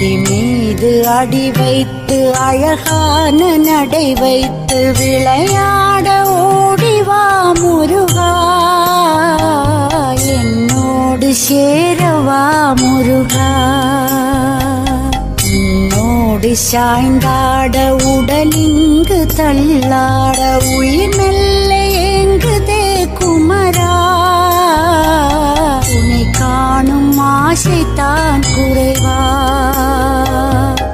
அடி மீது அடி வைத்து அழகான நடை வைத்து விளையாட ஓடிவா முருகா, என்னோடு சேரவா முருகா. உன்னோடு சாய்ந்தாட உடலிங்கு தள்ளாட உயிர் மெல்ல ஏங்குதே குமரா, உன்னை காணும் ஆசைத்தான் குறைவா.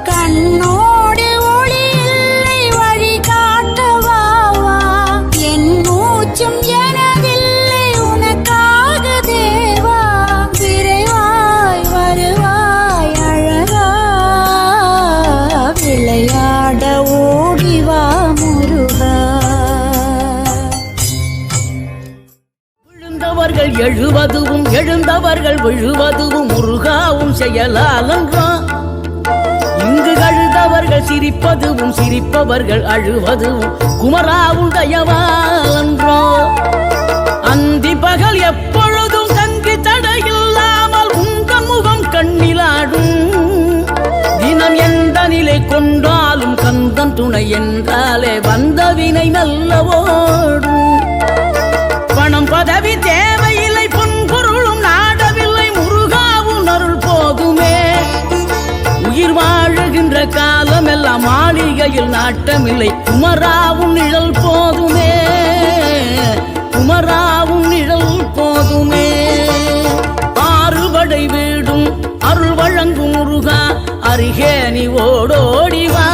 கண்ணோடு ஒளி இல்லை வழி காட்டவா, என் மூச்சும் எனதில்லை உனக்காக தேவா. விரைவாய் வருவாய் அழகா, விளையாட ஓடிவா முருகா. விழுந்தவர்கள் எழுவதுவும் எழுந்தவர்கள் விழுவதுவும் முருகாவும் செயலாலன்றான். இங்கு அழுதவர்கள் சிரிப்பதுவும் சிரிப்பவர்கள் அழுவதுவும் குமராவும் தயவாலன்றோ. அந்தி பகல் எப்பொழுதும் தங்கி தடையில்லாமல் உங்கள் முகம் கண்ணிலாடும். தினம் எந்த நிலை கொண்டாலும் கந்தன் துணை என்றாலே வந்த வினை நல்லவோடும். பணம் பதவி தேவையில்லை பொன்பொருளும் நாடவில்லை முருகாவும் அருள் போதுமே. உயிர் வாழுகின்ற காலம் எல்லாம் மாளிகையில் நாட்டமில்லை குமராவும் நிழல் போதுமே, குமராவும் நிழல் போதுமே. ஆறுபடை வீடும் அருள் வழங்கும் முருகா, அருகே நீ ஓடோடிவா.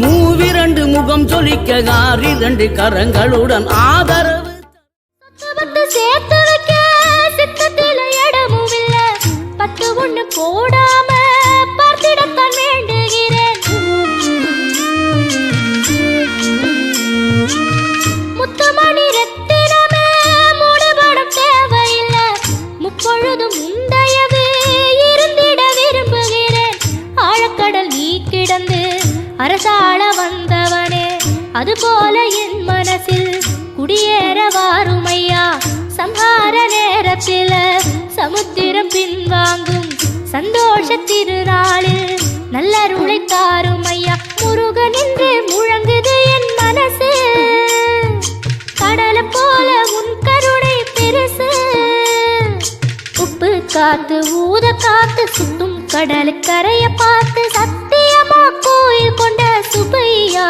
மூவிரண்டு முகம் சொலிக்க ஆறிரண்டு கரங்களுடன் ஆதரவு சேர்த்து வைக்க சித்தத்தில இடமும் இல்ல. 10 ஒண்ணு போடாம பார்த்திடத்தான் வேண்டுகிறேன். முத்துமணி ரத்தினமே மூடுபடம் தேவையில்லை. முப்பொழுதும் முந்தையவே இருந்திட விரும்புகிறேன். ஆழக்கடல் நீ கிடந்து அரசாள வந்தவனே, அதுபோல என் மனசில் குடியேற வாருமையா. சம்ஹார நேரத்தில் சமுத்திரம் பின்வாங்கும் சந்தோஷ திருநாளில் நல்லருளை தாருமையா. முருகன் என்று முழங்குது என் மனசு, கடல போல உன் கருணை பெருசு. உப்பு காத்து ஊத காத்து சுத்தும் கடலு கரைய பார்த்து சத்தியமா கோயில் கொண்ட சுபையா.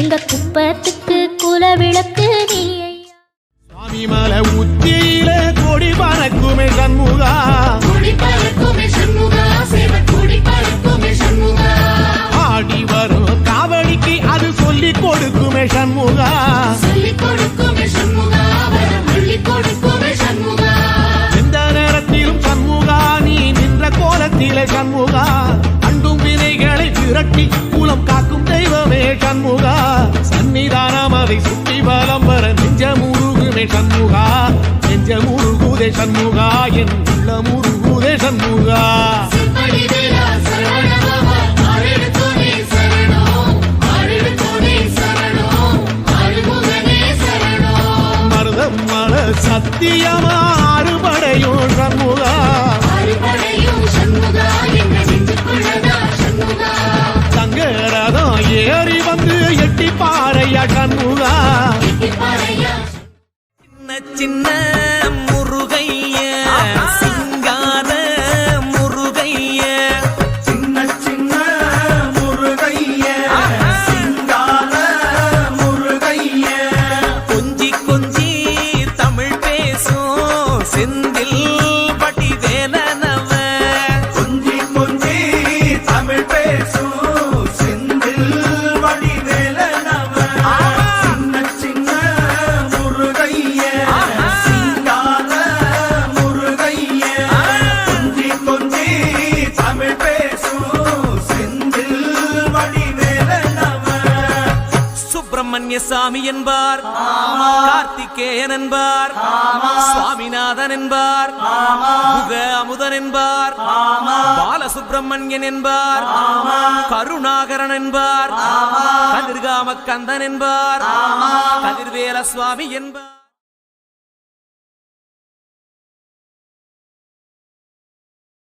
எங்க குப்பத்துக்கு குல விளக்கு நீ ஐயா. சுவாமி மலை உச்சியில கொடி பறக்குமே சண்முகா, கொடி பறக்குமே சண்முகா, சேவை கொடி பறக்குமே சண்முகா. ஆடி வரும் காவடிக்கு அது சொல்லி கொடுக்குமே சண்முகா, சொல்லி கொடுக்குமே சண்முகா, வரம் சொல்லி கொடுக்குமே சண்முகா. எந்த நேரத்திலும் சண்முகா நீ நின்ற கோலத்திலே சண்முகா, அண்டும் வினைகளை விரட்டி மூலம் காக்கும் தெய்வமே சண்முகா. சன்னிதானம் அதை சுற்றி பலம் வர நெஞ்ச முருகுமே சண்முகா, நெஞ்ச முருகுதே சண்முகா, என் உள்ள முருகுதே சண்முகா. மருதம் மல சத்தியமா அறுபடையும் சண்முகா, சங்கரதம் ஏறி வந்து எட்டி பாறையா சண்முகா. சின்ன சின்ன முருகைய சிங்கார முருகைய, சின்ன சின்ன முருகைய சிங்கார முருகைய. கொஞ்சி கொஞ்சி தமிழ் பேசும் செந்தில் பட்டி வேலனவ, கொஞ்சி கொஞ்சி தமிழ் பேசும் செந்தில் வடி வேலனவ. சின்ன சின்ன முருகைய சிங்கார முருகைய. கொஞ்சி கொஞ்சி தமிழ் பேசும் செந்தில் வடி வேலனவ. சுப்பிரமணிய சாமி என்பார், கார்த்திகேயன் என்பார், சுவாமிநாதன் என்பார், முக அமுதன் என்பார், பாலசுப்பிரமணியன் என்பார், கருணாகரன் என்பார், கதிர்காம கந்தன் என்பார், கதிர்வேல சுவாமி என்பார்.